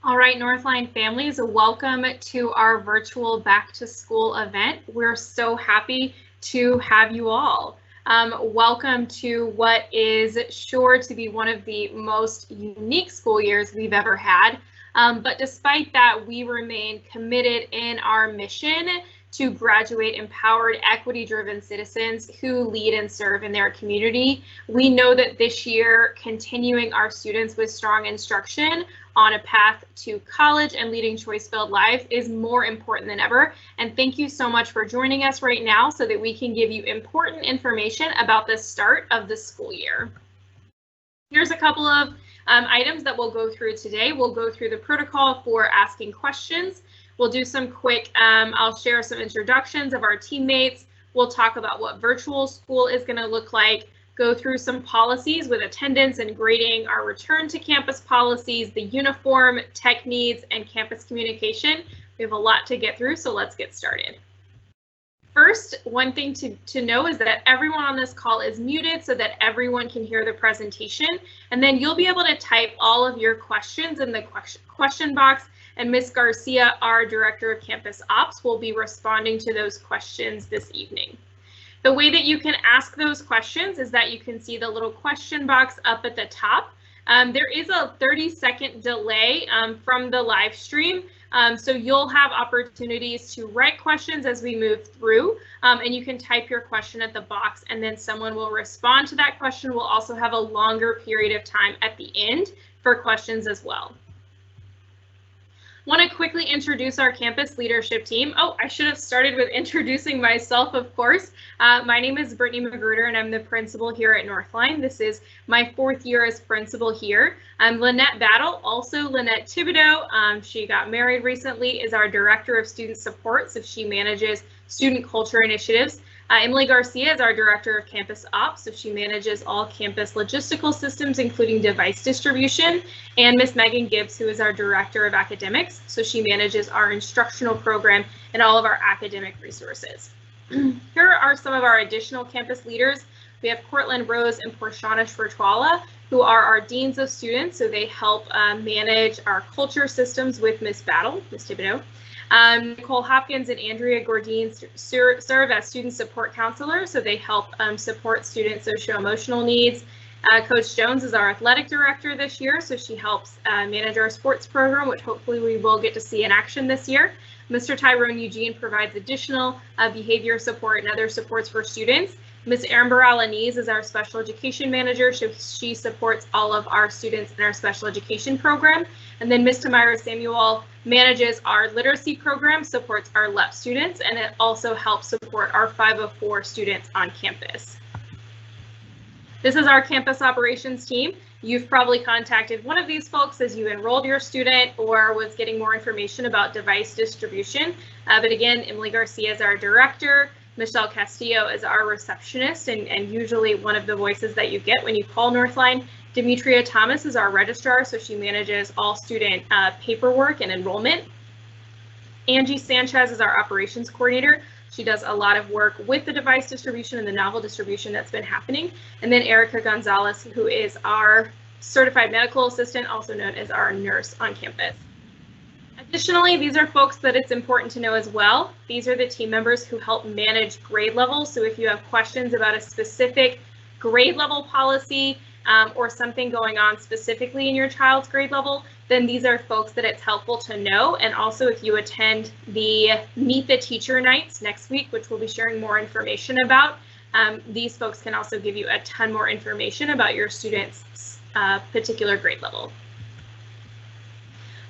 All right, Northline families, welcome to our virtual back to school event. We're so happy to have you all. Welcome to what is sure to be one of the most unique school years we've ever had. But despite that, we remain committed in our mission to graduate empowered, equity-driven citizens who lead and serve in their community. We know that this year, continuing our students with strong instruction on a path to college and leading choice-filled life is more important than ever. And thank you so much for joining us right now so that we can give you important information about the start of the school year. Here's a couple of items that we'll go through today. We'll go through the protocol for asking questions. We'll do some quick, I'll share some introductions of our teammates. We'll talk about what virtual school is going to look like, go through some policies with attendance and grading, our return to campus policies, the uniform, tech needs, and campus communication. We have a lot to get through, so let's get started. First, one thing to know is that everyone on this call is muted so that everyone can hear the presentation, and then you'll be able to type all of your questions in the question box, and Ms. Garcia, our Director of Campus Ops, will be responding to those questions this evening. The way that you can ask those questions is that you can see the little question box up at the top. There is a 30-second delay from the live stream, so you'll have opportunities to write questions as we move through, and you can type your question at the box and then someone will respond to that question. We'll also have a longer period of time at the end for questions as well. Want to quickly introduce our campus leadership team. Oh, I should have started with introducing myself, of course. My name is Brittany Magruder, and I'm the principal here at Northline. This is my 4th year as principal here. I'm Lynette Battle, also Lynette Thibodeau. She got married recently, is our Director of Student Support, so she manages student culture initiatives. Emily Garcia is our Director of Campus Ops, so she manages all campus logistical systems, including device distribution. And Miss Megan Gibbs, who is our Director of Academics, so she manages our instructional program and all of our academic resources. Here are some of our additional campus leaders. We have Cortland Rose and Porshana Shvartwala, who are our Deans of Students, so they help manage our culture systems with Miss Battle, Miss Thibodeau. Nicole Hopkins and Andrea Gordine serve as student support counselors, so they help support student socio-emotional needs. Coach Jones is our athletic director this year, so she helps manage our sports program, which hopefully we will get to see in action this year. Mr. Tyrone Eugene provides additional behavior support and other supports for students. Ms. Erin Barala-Nees is our special education manager, so she supports all of our students in our special education program. And then Ms. Tamara Samuel manages our literacy program, supports our LEP students, and it also helps support our 504 students on campus. This is our campus operations team. You've probably contacted one of these folks as you enrolled your student or was getting more information about device distribution. But again, Emily Garcia is our director. Michelle Castillo is our receptionist and usually one of the voices that you get when you call Northline. Demetria Thomas is our registrar, so she manages all student paperwork and enrollment. Angie Sanchez is our operations coordinator. She does a lot of work with the device distribution and the novel distribution that's been happening. And then Erica Gonzalez, who is our certified medical assistant, also known as our nurse on campus. Additionally, these are folks that it's important to know as well. These are the team members who help manage grade levels. So if you have questions about a specific grade level policy, or something going on specifically in your child's grade level, then these are folks that it's helpful to know. And also if you attend the Meet the Teacher Nights next week, which we'll be sharing more information about, these folks can also give you a ton more information about your student's particular grade level.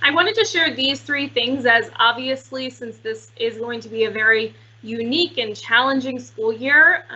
I wanted to share these three things as obviously, since this is going to be a very unique and challenging school year,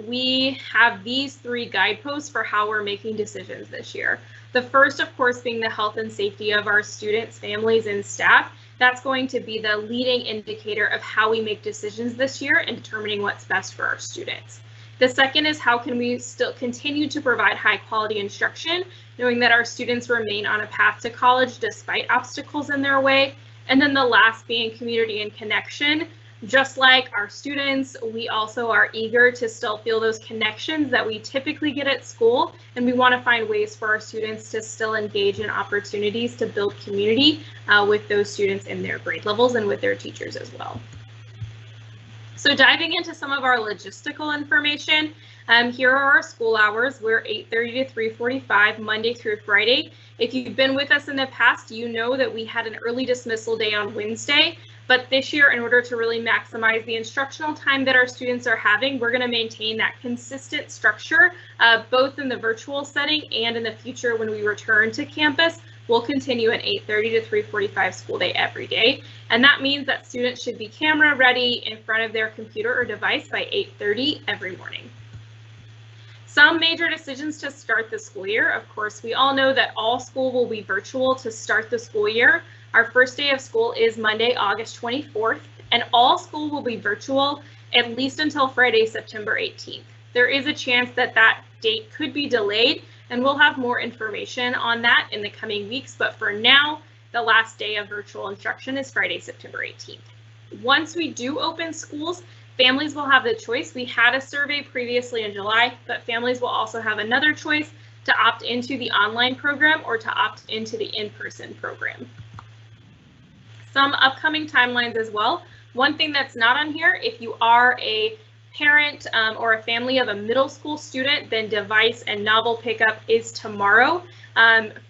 we have these three guideposts for how we're making decisions this year. The first, of course, being the health and safety of our students, families, and staff. That's going to be the leading indicator of how we make decisions this year and determining what's best for our students. The second is how can we still continue to provide high quality instruction, knowing that our students remain on a path to college despite obstacles in their way. And then the last being community and connection. Just like our students, we also are eager to still feel those connections that we typically get at school, and we want to find ways for our students to still engage in opportunities to build community with those students in their grade levels and with their teachers as well. So diving into some of our logistical information, here are our school hours. We're 8:30 to 3:45 Monday through Friday. If you've been with us in the past, you know that we had an early dismissal day on Wednesday. But this year, in order to really maximize the instructional time that our students are having, we're going to maintain that consistent structure, both in the virtual setting and in the future when we return to campus. We'll continue an 8:30 to 3:45 school day every day. And that means that students should be camera ready in front of their computer or device by 8:30 every morning. Some major decisions to start the school year. Of course, we all know that all school will be virtual to start the school year. Our first day of school is Monday, August 24th, and all school will be virtual at least until Friday, September 18th. There is a chance that that date could be delayed, and we'll have more information on that in the coming weeks, but for now, the last day of virtual instruction is Friday, September 18th. Once we do open schools, families will have the choice. We had a survey previously in July, but families will also have another choice to opt into the online program or to opt into the in-person program. Some upcoming timelines as well. One thing that's not on here, if you are a parent or a family of a middle school student, then device and novel pickup is tomorrow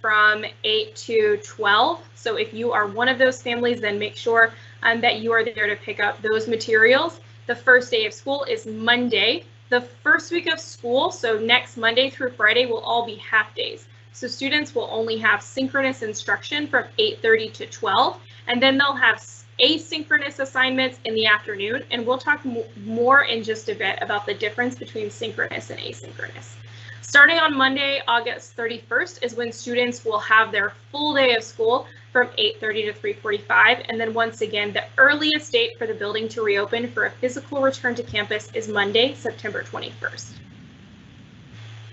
from 8 to 12. So if you are one of those families, then make sure that you are there to pick up those materials. The first day of school is Monday. The first week of school, so next Monday through Friday, will all be half days. So students will only have synchronous instruction from 8:30 to 12. And then they'll have asynchronous assignments in the afternoon, and we'll talk more in just a bit about the difference between synchronous and asynchronous. Starting on Monday, August 31st is when students will have their full day of school from 8:30 to 3:45, and then once again, the earliest date for the building to reopen for a physical return to campus is Monday, September 21st.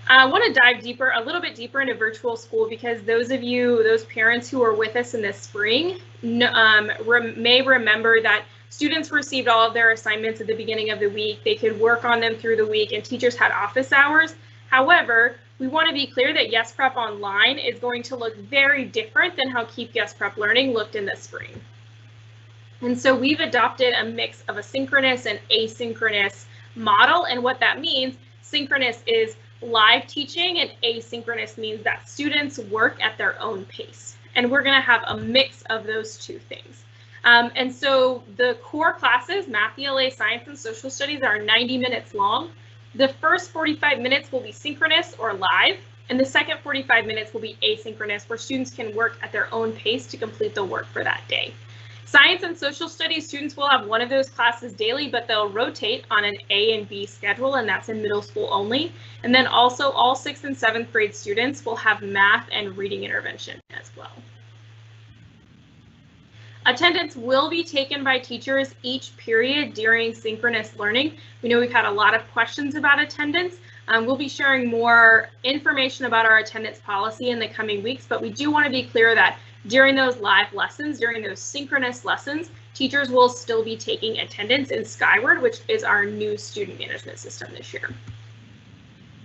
I want to dive a little bit deeper into virtual school because those parents who were with us in the spring may remember that students received all of their assignments at the beginning of the week. They could work on them through the week and teachers had office hours. However, we want to be clear that Yes Prep Online is going to look very different than how Keep Yes Prep Learning looked in the spring. And so we've adopted a mix of a synchronous and asynchronous model. And what that means, synchronous is live teaching and asynchronous means that students work at their own pace. And we're going to have a mix of those two things. And so the core classes, Math, ELA, Science, and Social Studies, are 90 minutes long. The first 45 minutes will be synchronous or live, and the second 45 minutes will be asynchronous, where students can work at their own pace to complete the work for that day. Science and Social Studies students will have one of those classes daily, but they'll rotate on an A and B schedule, and that's in middle school only. And then also all 6th and 7th grade students will have math and reading intervention as well. Attendance will be taken by teachers each period during synchronous learning. We know we've had a lot of questions about attendance. We'll be sharing more information about our attendance policy in the coming weeks, but we do want to be clear that during those live lessons, during those synchronous lessons, teachers will still be taking attendance in Skyward, which is our new student management system this year.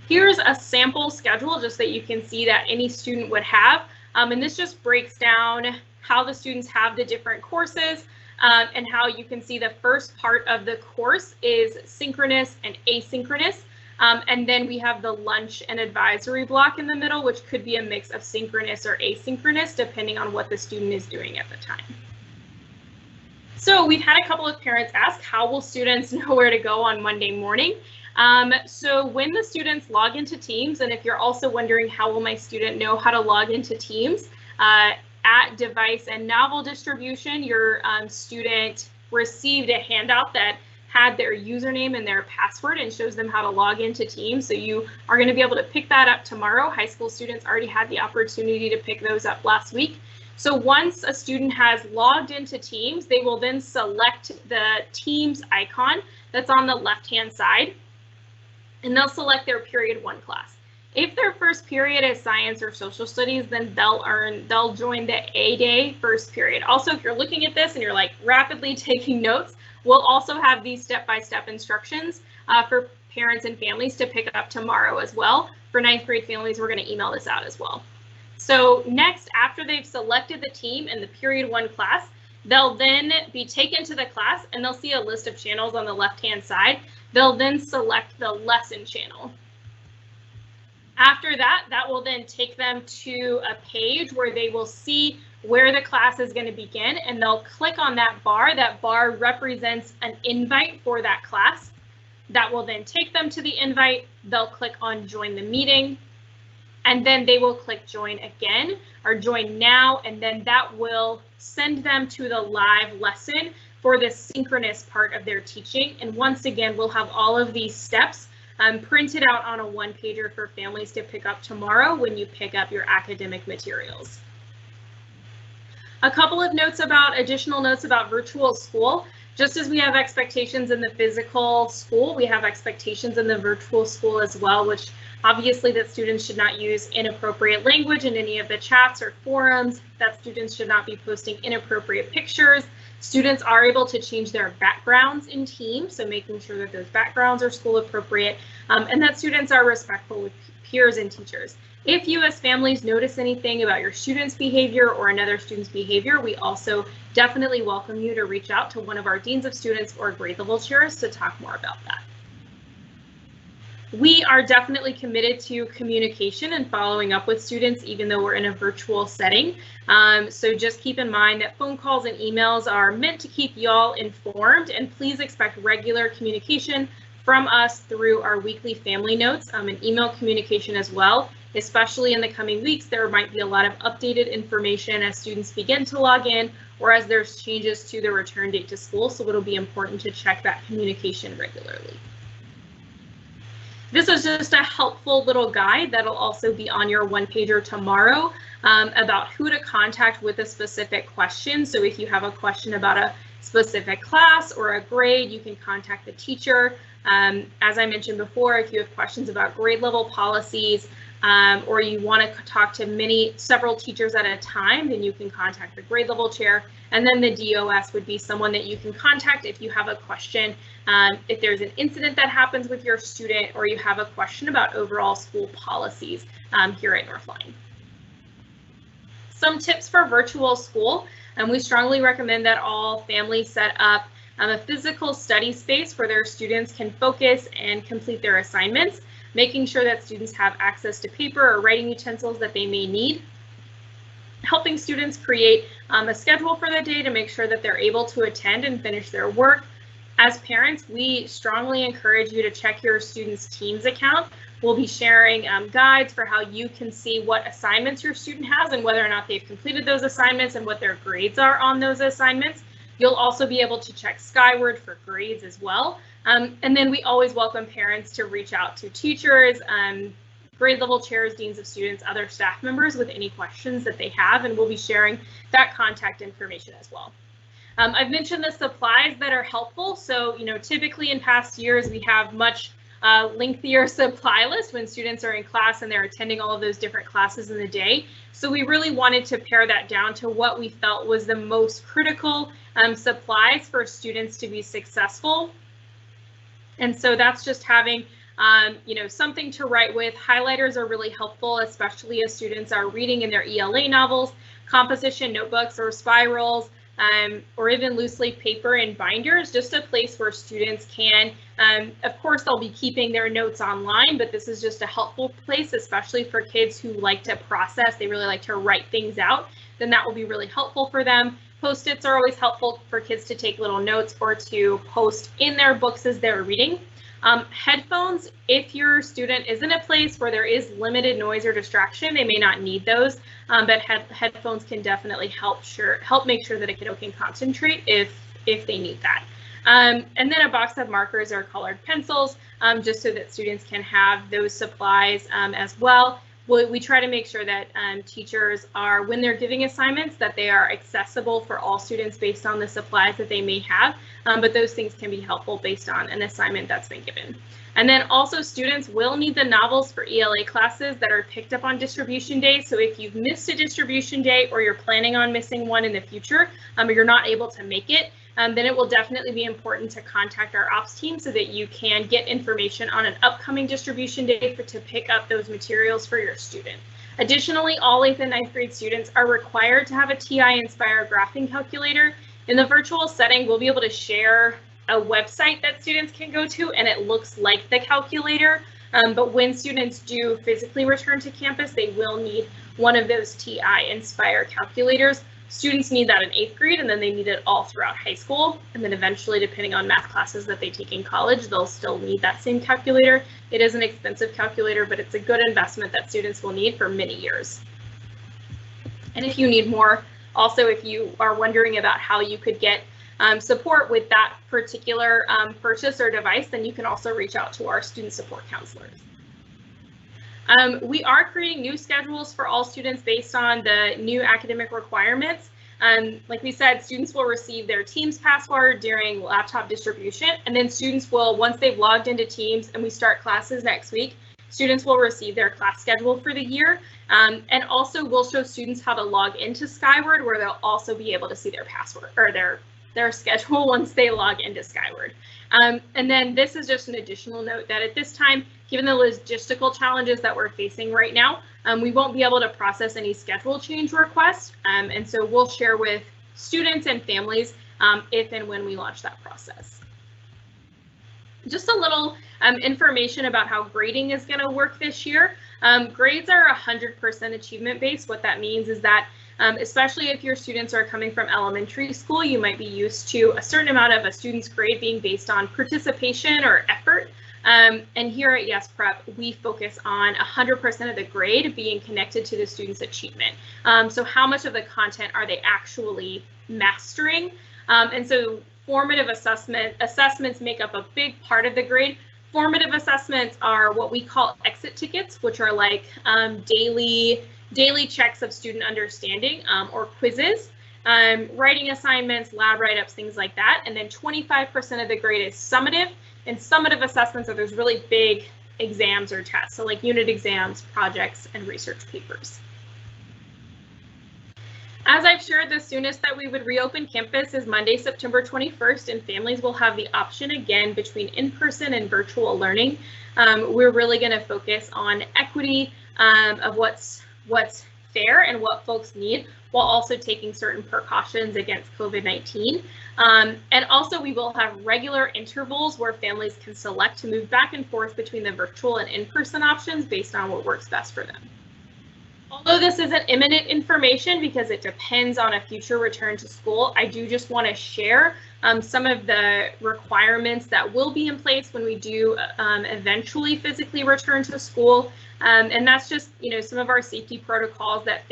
Here's a sample schedule just that you can see that any student would have, and this just breaks down how the students have the different courses and how you can see the first part of the course is synchronous and asynchronous. And then we have the lunch and advisory block in the middle, which could be a mix of synchronous or asynchronous, depending on what the student is doing at the time. So we've had a couple of parents ask, how will students know where to go on Monday morning? So when the students log into Teams, and if you're also wondering how will my student know how to log into Teams, at device and novel distribution, your student received a handout that had their username and their password and shows them how to log into Teams. So you are going to be able to pick that up tomorrow. High school students already had the opportunity to pick those up last week. So once a student has logged into Teams, they will then select the Teams icon that's on the left-hand side, and they'll select their period 1 class. If their first period is science or social studies, then they'll join the A-Day first period. Also, if you're looking at this and you're like rapidly taking notes, we'll also have these step-by-step instructions for parents and families to pick up tomorrow as well. For 9th grade families, we're going to email this out as well. So next, after they've selected the team and the period 1 class, they'll then be taken to the class and they'll see a list of channels on the left-hand side. They'll then select the lesson channel. After that, that will then take them to a page where they will see where the class is going to begin, and they'll click on that bar. That bar represents an invite for that class. That will then take them to the invite. They'll click on join the meeting, and then they will click join again or join now, and then that will send them to the live lesson for the synchronous part of their teaching. And once again, we'll have all of these steps printed out on a 1-pager for families to pick up tomorrow when you pick up your academic materials. A couple of additional notes about virtual school. Just as we have expectations in the physical school, we have expectations in the virtual school as well, which obviously that students should not use inappropriate language in any of the chats or forums, that students should not be posting inappropriate pictures. Students are able to change their backgrounds in Teams, so making sure that those backgrounds are school appropriate, and that students are respectful with peers and teachers. If you as families notice anything about your student's behavior or another student's behavior, we also definitely welcome you to reach out to one of our deans of students or grade level chairs to talk more about that. We are definitely committed to communication and following up with students, even though we're in a virtual setting. So just keep in mind that phone calls and emails are meant to keep y'all informed, and please expect regular communication from us through our weekly family notes and email communication as well. Especially in the coming weeks, there might be a lot of updated information as students begin to log in or as there's changes to the return date to school, so it'll be important to check that communication regularly. This is just a helpful little guide that'll also be on your 1-pager tomorrow about who to contact with a specific question. So if you have a question about a specific class or a grade, you can contact the teacher. As I mentioned before, if you have questions about grade level policies or you want to talk to several teachers at a time, then you can contact the grade level chair. And then the DOS would be someone that you can contact if you have a question, if there's an incident that happens with your student, or you have a question about overall school policies here at Northline. Some tips for virtual school. We strongly recommend that all families set up a physical study space where their students can focus and complete their assignments, making sure that students have access to paper or writing utensils that they may need. Helping students create a schedule for the day to make sure that they're able to attend and finish their work. As parents, we strongly encourage you to check your students' Teams account. We'll be sharing guides for how you can see what assignments your student has and whether or not they've completed those assignments and what their grades are on those assignments. You'll also be able to check Skyward for grades as well. And then we always welcome parents to reach out to teachers, grade level chairs, deans of students, other staff members with any questions that they have, and we'll be sharing that contact information as well. I've mentioned the supplies that are helpful. So, typically in past years, we have much lengthier supply list when students are in class and they're attending all of those different classes in the day. So we really wanted to pare that down to what we felt was the most critical supplies for students to be successful. And so that's just having something to write with. Highlighters are really helpful, especially as students are reading in their ELA novels, composition notebooks or spirals, or even loose leaf paper and binders, just a place where students can, of course, they'll be keeping their notes online, but this is just a helpful place, especially for kids who like to process, they really like to write things out, then that will be really helpful for them. Post-its are always helpful for kids to take little notes or to post in their books as they're reading. Headphones, if your student is in a place where there is limited noise or distraction, they may not need those, but headphones can definitely help make sure that a kiddo can concentrate if they need that. And then a box of markers or colored pencils, just so that students can have those supplies as well. We try to make sure that teachers are, when they're giving assignments, that they are accessible for all students based on the supplies that they may have, but those things can be helpful based on an assignment that's been given. And then also students will need the novels for ELA classes that are picked up on distribution day. So if you've missed a distribution day or you're planning on missing one in the future, or you're not able to make it, then it will definitely be important to contact our ops team so that you can get information on an upcoming distribution day to pick up those materials for your student. Additionally, all 8th and 9th grade students are required to have a TI Inspire graphing calculator. In the virtual setting, we'll be able to share a website that students can go to, and it looks like the calculator. But when students do physically return to campus, they will need one of those TI Inspire calculators. Students need that in 8th grade, and then they need it all throughout high school. And then eventually, depending on math classes that they take in college, they'll still need that same calculator. It is an expensive calculator, but it's a good investment that students will need for many years. And if you need more, also if you are wondering about how you could get support with that particular purchase or device, then you can also reach out to our student support counselors. We are creating new schedules for all students based on the new academic requirements. Like we said, students will receive their Teams password during laptop distribution, and then students will, once they've logged into Teams and we start classes next week, students will receive their class schedule for the year. And also we'll show students how to log into Skyward, where they'll also be able to see their password or their schedule once they log into Skyward. And then this is just an additional note that at this time, given the logistical challenges that we're facing right now, we won't be able to process any schedule change requests. And so we'll share with students and families if and when we launch that process. Just a little information about how grading is going to work this year. Grades are 100% achievement based. What that means is that especially if your students are coming from elementary school, you might be used to a certain amount of a student's grade being based on participation or effort. And here at Yes Prep, we focus on 100% of the grade being connected to the student's achievement. So how much of the content are they actually mastering? And so formative assessments make up a big part of the grade. Formative assessments are what we call exit tickets, which are like daily checks of student understanding or quizzes, writing assignments, lab write-ups, things like that. And then 25% of the grade is summative. And summative assessments are those really big exams or tests, so like unit exams, projects, and research papers. As I've shared, the soonest that we would reopen campus is Monday, September 21st, and families will have the option again between in-person and virtual learning. We're really going to focus on equity of what's fair and what folks need, while also taking certain precautions against COVID-19. And also we will have regular intervals where families can select to move back and forth between the virtual and in-person options based on what works best for them. Although this isn't imminent information because it depends on a future return to school, I do just want to share some of the requirements that will be in place when we do eventually physically return to school. And that's just, some of our safety protocols that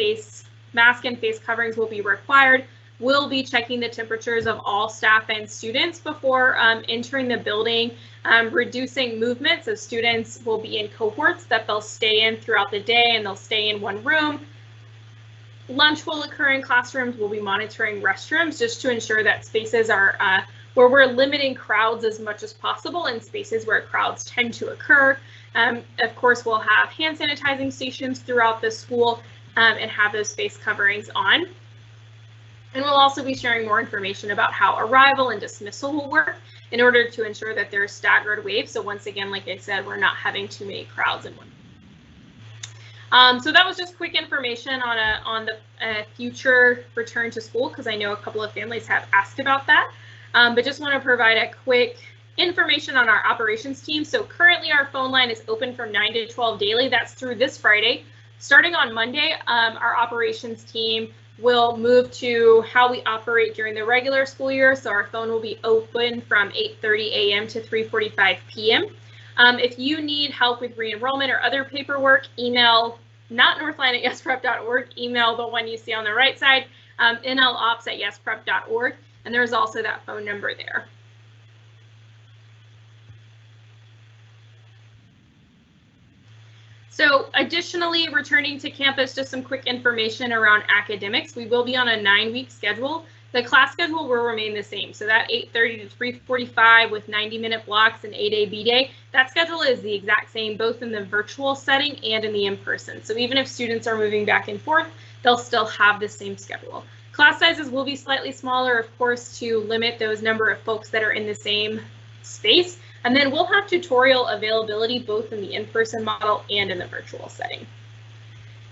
mask and face coverings will be required. We'll be checking the temperatures of all staff and students before entering the building, reducing movement. So students will be in cohorts that they'll stay in throughout the day and they'll stay in one room. Lunch will occur in classrooms. We'll be monitoring restrooms just to ensure that spaces are where we're limiting crowds as much as possible in spaces where crowds tend to occur. Of course, we'll have hand sanitizing stations throughout the school and have those face coverings on. And we'll also be sharing more information about how arrival and dismissal will work in order to ensure that there's staggered waves. So once again, like I said, we're not having too many crowds in one. So that was just quick information on the future return to school, because I know a couple of families have asked about that. But just want to provide a quick information on our operations team. So currently our phone line is open from 9 to 12 daily. That's through this Friday. Starting on Monday, our operations team will move to how we operate during the regular school year. So our phone will be open from 8:30 a.m. to 3:45 p.m. If you need help with re-enrollment or other paperwork, email not northline@yesprep.org, email the one you see on the right side, nlops@yesprep.org, and there's also that phone number there. So additionally, returning to campus, just some quick information around academics. We will be on a 9-week schedule. The class schedule will remain the same. So that 8:30 to 3:45 with 90-minute blocks and A-Day, B-Day, that schedule is the exact same, both in the virtual setting and in the in-person. So even if students are moving back and forth, they'll still have the same schedule. Class sizes will be slightly smaller, of course, to limit those number of folks that are in the same space. And then we'll have tutorial availability both in the in-person model and in the virtual setting.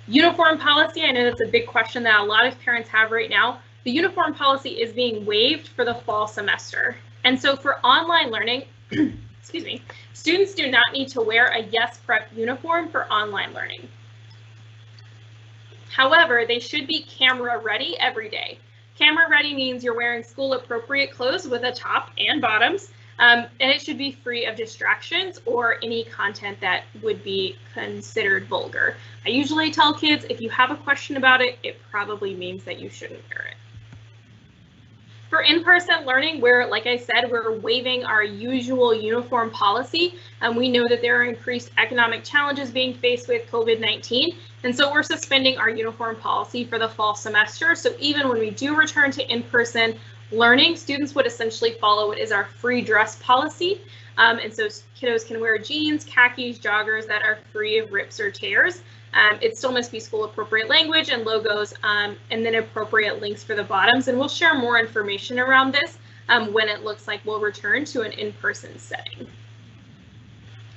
Uniform policy, I know that's a big question that a lot of parents have right now. The uniform policy is being waived for the fall semester. And so for online learning, excuse me, students do not need to wear a YesPrep uniform for online learning. However, they should be camera ready every day. Camera ready means you're wearing school appropriate clothes with a top and bottoms. And it should be free of distractions or any content that would be considered vulgar. I usually tell kids, if you have a question about it, it probably means that you shouldn't wear it. For in-person learning, like I said, we're waiving our usual uniform policy. And we know that there are increased economic challenges being faced with COVID-19. And so we're suspending our uniform policy for the fall semester. So even when we do return to in-person learning, students would essentially follow what is our free dress policy. And so kiddos can wear jeans, khakis, joggers that are free of rips or tears. It still must be school appropriate language and logos, and then appropriate links for the bottoms. And we'll share more information around this when it looks like we'll return to an in-person setting.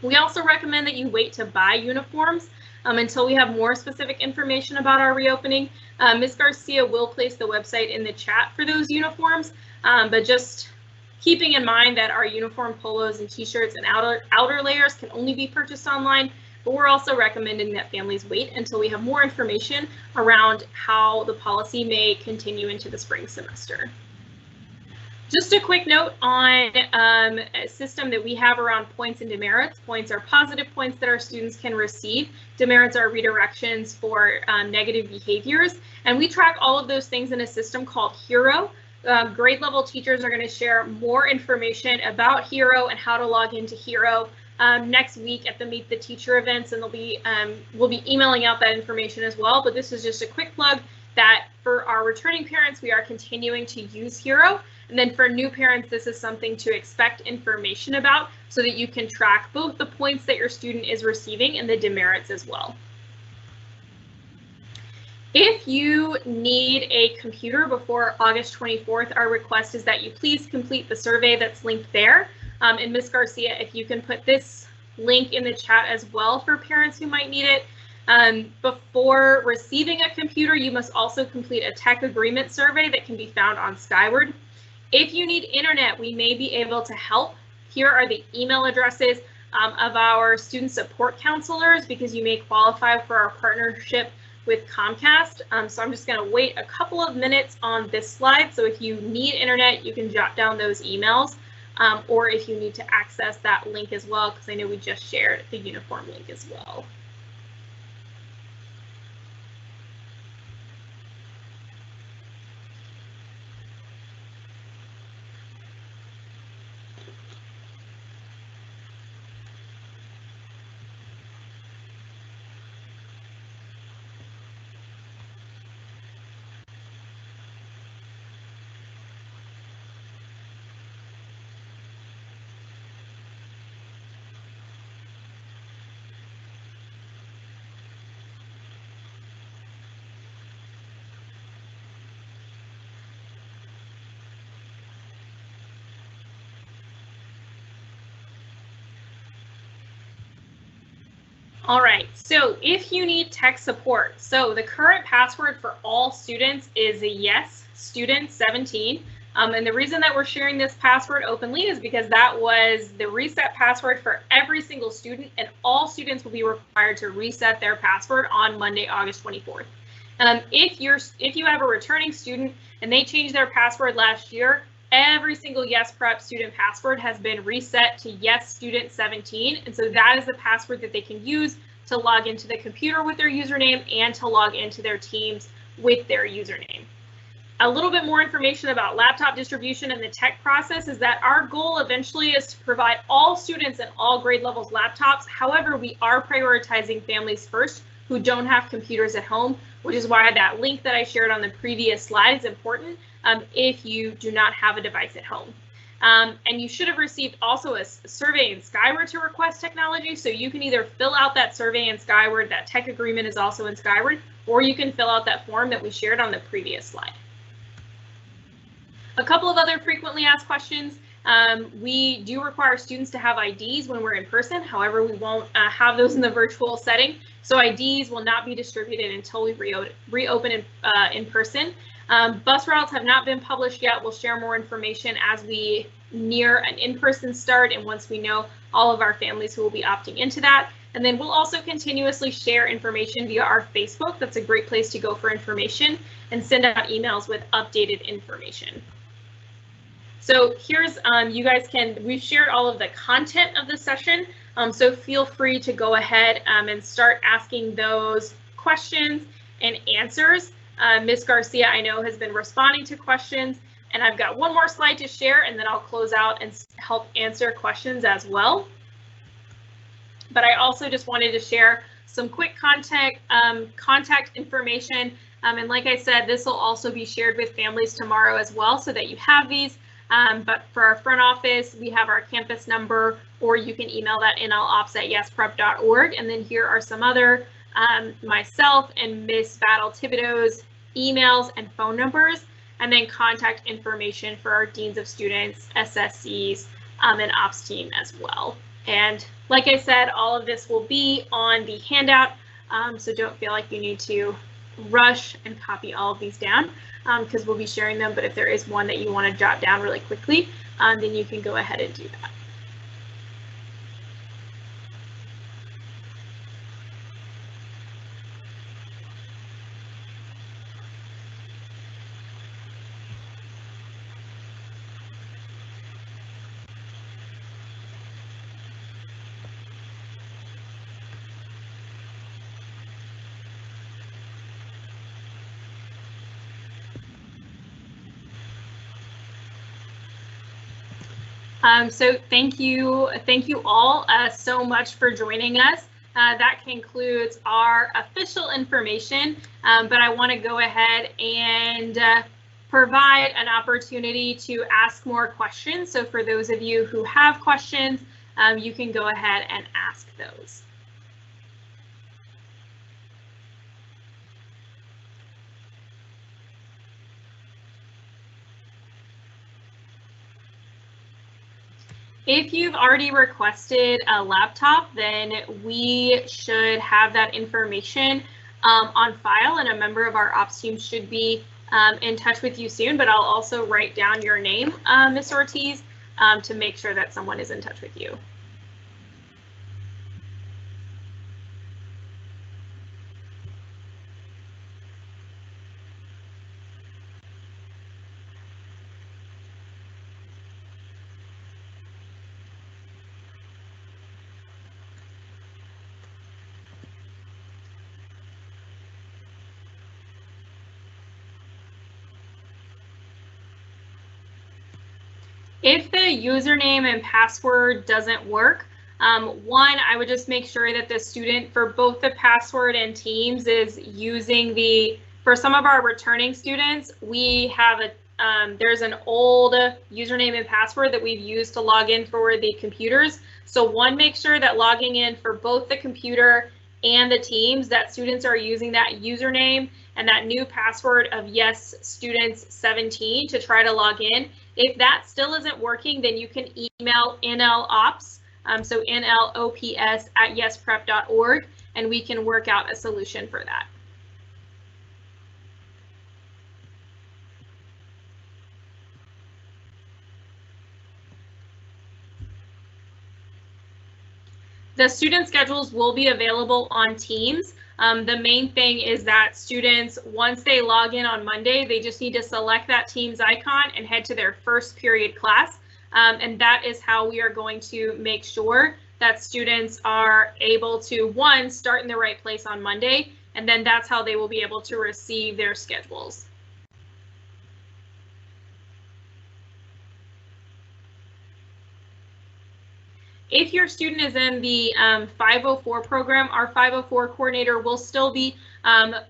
We also recommend that you wait to buy uniforms until we have more specific information about our reopening. Ms. Garcia will place the website in the chat for those uniforms, but just keeping in mind that our uniform polos and t-shirts and outer layers can only be purchased online, but we're also recommending that families wait until we have more information around how the policy may continue into the spring semester. Just a quick note on a system that we have around points and demerits. Points are positive points that our students can receive. Demerits are redirections for negative behaviors. And we track all of those things in a system called HERO. Grade level teachers are going to share more information about HERO and how to log into HERO next week at the Meet the Teacher events, and we'll be emailing out that information as well. But this is just a quick plug that for our returning parents, we are continuing to use HERO. And then for new parents, this is something to expect information about so that you can track both the points that your student is receiving and the demerits as well. If you need a computer before August 24th, our request is that you please complete the survey that's linked there. And Ms. Garcia, if you can put this link in the chat as well for parents who might need it. Before receiving a computer, you must also complete a tech agreement survey that can be found on Skyward. If you need internet, we may be able to help. Here are the email addresses of our student support counselors, because you may qualify for our partnership with Comcast. So I'm just going to wait a couple of minutes on this slide. So if you need internet, you can jot down those emails, or if you need to access that link as well, because I know we just shared the uniform link as well. All right, so if you need tech support, so the current password for all students is YesStudent17. And the reason that we're sharing this password openly is because that was the reset password for every single student, and all students will be required to reset their password on Monday, August 24th. If you have a returning student and they changed their password last year, every single Yes Prep student password has been reset to YesStudent17, and so that is the password that they can use to log into the computer with their username and to log into their teams with their username. A little bit more information about laptop distribution and the tech process is that our goal eventually is to provide all students in all grade levels laptops. However, we are prioritizing families first who don't have computers at home, which is why that link that I shared on the previous slide is important if you do not have a device at home. And you should have received also a survey in Skyward to request technology. So you can either fill out that survey in Skyward, that tech agreement is also in Skyward, or you can fill out that form that we shared on the previous slide. A couple of other frequently asked questions. We do require students to have IDs when we're in person. However, we won't have those in the virtual setting. So IDs will not be distributed until we reopen in person. Bus routes have not been published yet. We'll share more information as we near an in-person start and once we know all of our families who will be opting into that. And then we'll also continuously share information via our Facebook. That's a great place to go for information, and send out emails with updated information. So here's, we've shared all of the content of the session, so feel free to go ahead and start asking those questions and answers. Ms. Garcia, I know, has been responding to questions, and I've got one more slide to share, and then I'll close out and help answer questions as well. But I also just wanted to share some quick contact information, and like I said, this will also be shared with families tomorrow as well, so that you have these. But for our front office, we have our campus number, or you can email that nlops@yesprep.org. And then here are some other myself and Miss Battle Thibodeau's emails and phone numbers, and then contact information for our deans of students, SSCs, and ops team as well. And like I said, all of this will be on the handout, so don't feel like you need to rush and copy all of these down, because we'll be sharing them. But if there is one that you want to jot down really quickly, then you can go ahead and do that. So thank you all so much for joining us. That concludes our official information, but I want to go ahead and provide an opportunity to ask more questions. So for those of you who have questions, you can go ahead and ask those. If you've already requested a laptop, then we should have that information on file, and a member of our ops team should be in touch with you soon. But I'll also write down your name, Ms. Ortiz, to make sure that someone is in touch with you. If the username and password doesn't work, one, I would just make sure that the student for both the password and teams is using for some of our returning students, we have there's an old username and password that we've used to log in for the computers. So one, make sure that logging in for both the computer and the teams, that students are using that username and that new password of YesStudents17 to try to log in. If that still isn't working, then you can email NLOps, so NLOPS@yesprep.org, and we can work out a solution for that. The student schedules will be available on Teams. The main thing is that students, once they log in on Monday, they just need to select that Teams icon and head to their first period class. And that is how we are going to make sure that students are able to, one, start in the right place on Monday, and then that's how they will be able to receive their schedules. If your student is in the 504 program, our 504 coordinator will still be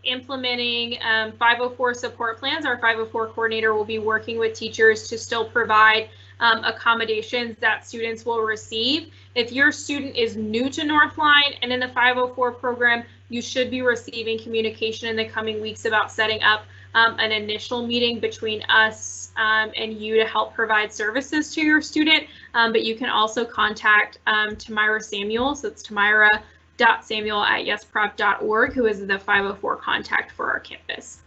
implementing 504 support plans. Our 504 coordinator will be working with teachers to still provide accommodations that students will receive. If your student is new to Northline and in the 504 program, you should be receiving communication in the coming weeks about setting up an initial meeting between us and you to help provide services to your student. But you can also contact Tamira Samuel, so it's tamira.samuel@yesprep.org, who is the 504 contact for our campus.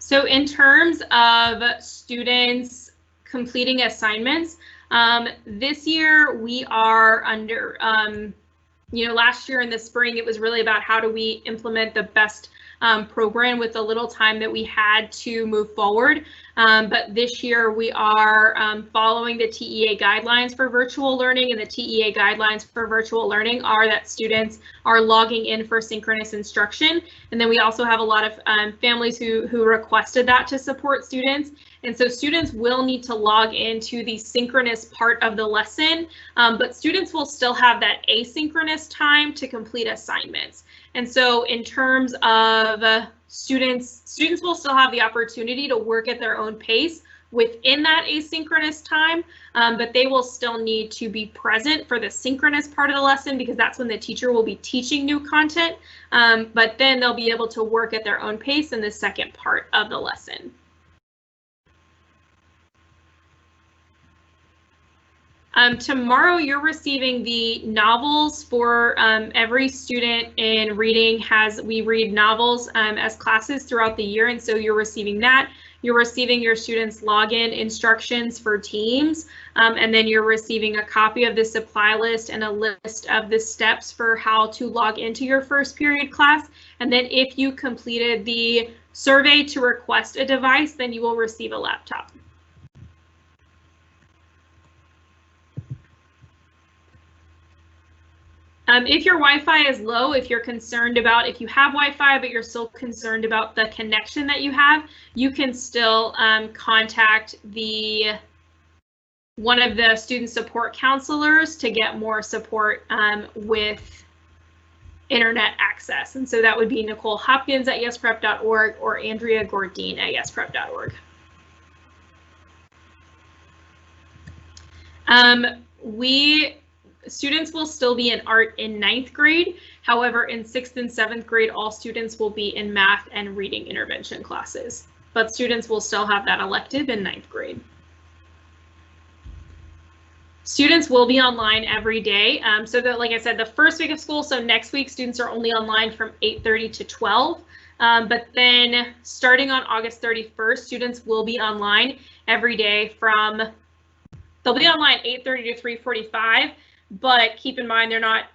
So in terms of students completing assignments, this year we are under, last year in the spring, it was really about how do we implement the best program with the little time that we had to move forward. But this year we are following the TEA guidelines for virtual learning, and the TEA guidelines for virtual learning are that students are logging in for synchronous instruction. And then we also have a lot of families who requested that to support students. And so students will need to log into the synchronous part of the lesson, but students will still have that asynchronous time to complete assignments. And so in terms of students will still have the opportunity to work at their own pace within that asynchronous time, but they will still need to be present for the synchronous part of the lesson because that's when the teacher will be teaching new content, but then they'll be able to work at their own pace in the second part of the lesson. Tomorrow you're receiving the novels for every student in reading. We read novels as classes throughout the year, and so you're receiving that. You're receiving your students' login instructions for Teams, and then you're receiving a copy of the supply list and a list of the steps for how to log into your first period class. And then if you completed the survey to request a device, then you will receive a laptop. If your Wi-Fi is low, if you're concerned about, if you have Wi-Fi, but you're still concerned about the connection that you have, you can still contact one of the student support counselors to get more support with internet access. And so that would be Nicole Hopkins at yesprep.org or Andrea Gordine at yesprep.org. Students will still be in art in 9th grade. However, in 6th and 7th grade, all students will be in math and reading intervention classes, but students will still have that elective in 9th grade. Students will be online every day. So that, like I said, the first week of school, so next week, students are only online from 8:30 to 12. But then starting on August 31st, students will be online every day they'll be online 8:30 to 3:45. But keep in mind, they're not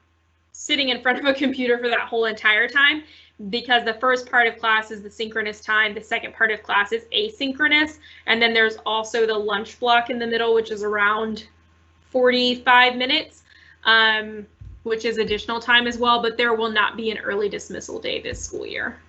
sitting in front of a computer for that whole entire time because the first part of class is the synchronous time. The second part of class is asynchronous. And then there's also the lunch block in the middle, which is around 45 minutes, which is additional time as well. But there will not be an early dismissal day this school year.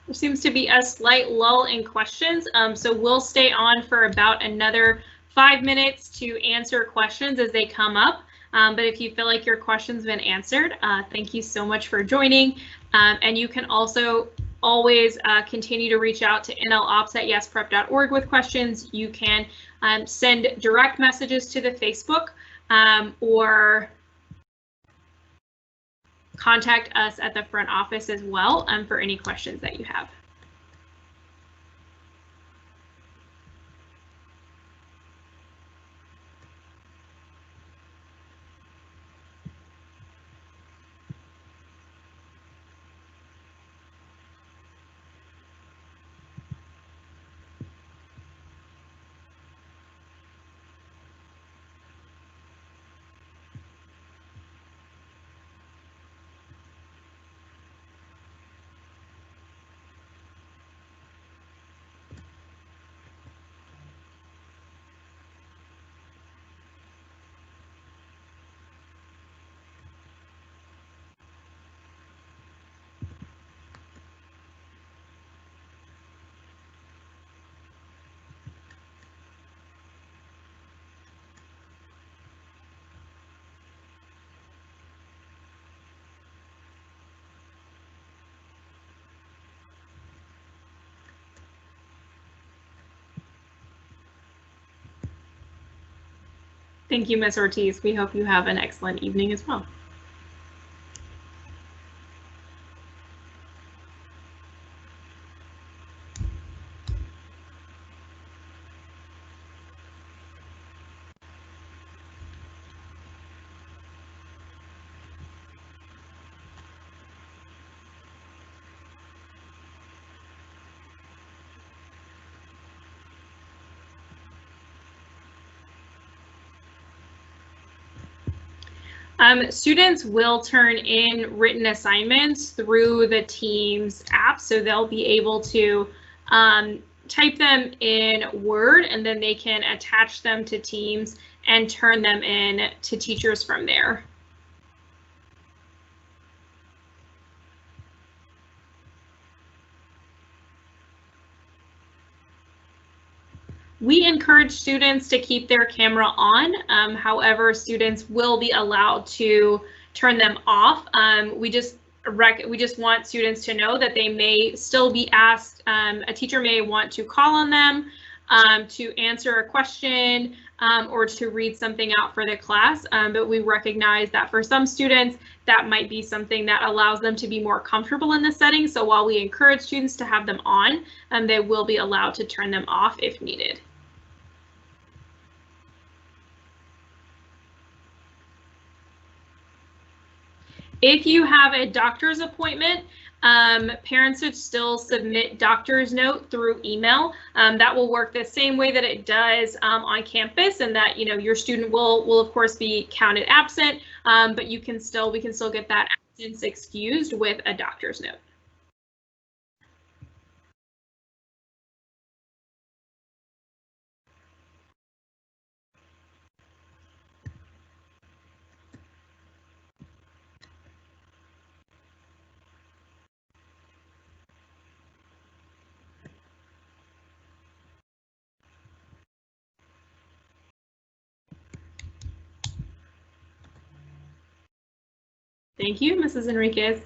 There seems to be a slight lull in questions, so we'll stay on for about another 5 minutes to answer questions as they come up. But if you feel like your question's been answered, thank you so much for joining. And you can also always continue to reach out to nlops@yesprep.org with questions. You can send direct messages to the Facebook or contact us at the front office as well for any questions that you have. Thank you, Ms. Ortiz. We hope you have an excellent evening as well. Students will turn in written assignments through the Teams app, so they'll be able to type them in Word, and then they can attach them to Teams and turn them in to teachers from there. We encourage students to keep their camera on. However, students will be allowed to turn them off. We just want students to know that they may still be asked, a teacher may want to call on them to answer a question or to read something out for the class. But we recognize that for some students, that might be something that allows them to be more comfortable in the setting. So while we encourage students to have them on, they will be allowed to turn them off if needed. If you have a doctor's appointment, parents should still submit doctor's note through email. That will work the same way that it does on campus, and that your student will of course be counted absent, but we can still get that absence excused with a doctor's note. Thank you, Mrs. Enriquez.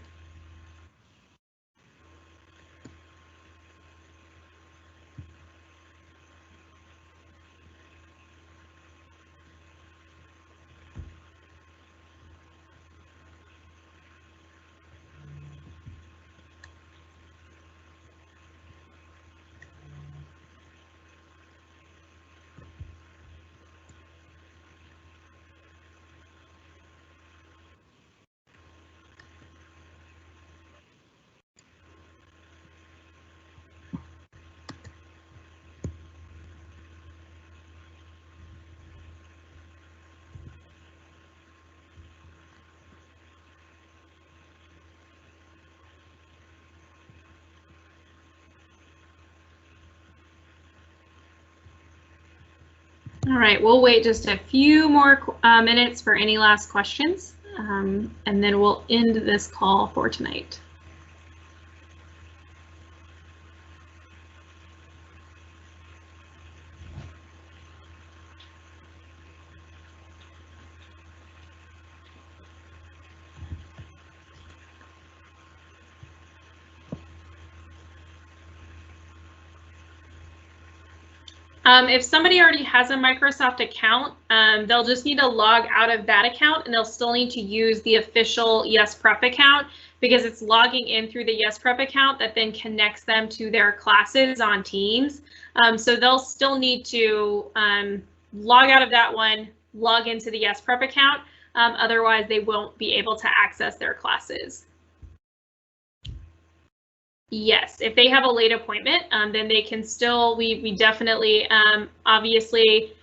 All right, we'll wait just a few more minutes for any last questions, and then we'll end this call for tonight. If somebody already has a Microsoft account, they'll just need to log out of that account, and they'll still need to use the official YesPrep account, because it's logging in through the YesPrep account that then connects them to their classes on Teams. So they'll still need to log out of that one, log into the YesPrep account. Otherwise, they won't be able to access their classes. Yes, if they have a late appointment, then they can still, we definitely, obviously,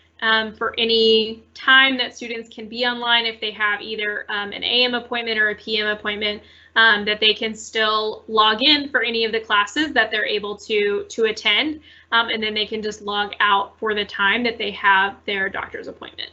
for any time that students can be online, if they have either an AM appointment or a PM appointment, that they can still log in for any of the classes that they're able to attend, and then they can just log out for the time that they have their doctor's appointment.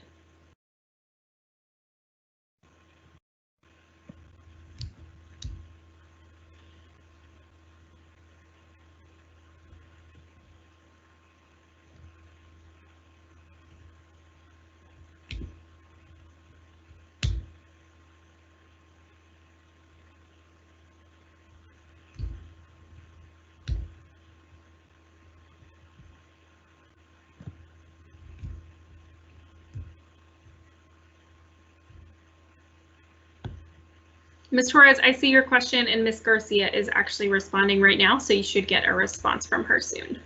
Ms. Torres, I see your question, and Ms. Garcia is actually responding right now, so you should get a response from her soon.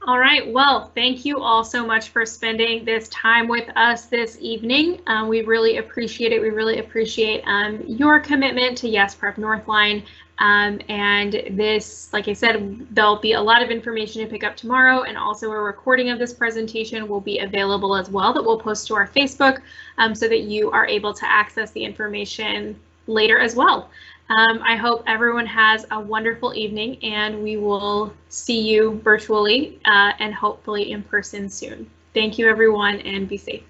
All right, well, thank you all so much for spending this time with us this evening. We really appreciate it. We really appreciate your commitment to YesPrep Northline. And this, like I said, there'll be a lot of information to pick up tomorrow, and also a recording of this presentation will be available as well that we'll post to our Facebook, so that you are able to access the information later as well. I hope everyone has a wonderful evening, and we will see you virtually and hopefully in person soon. Thank you, everyone, and be safe.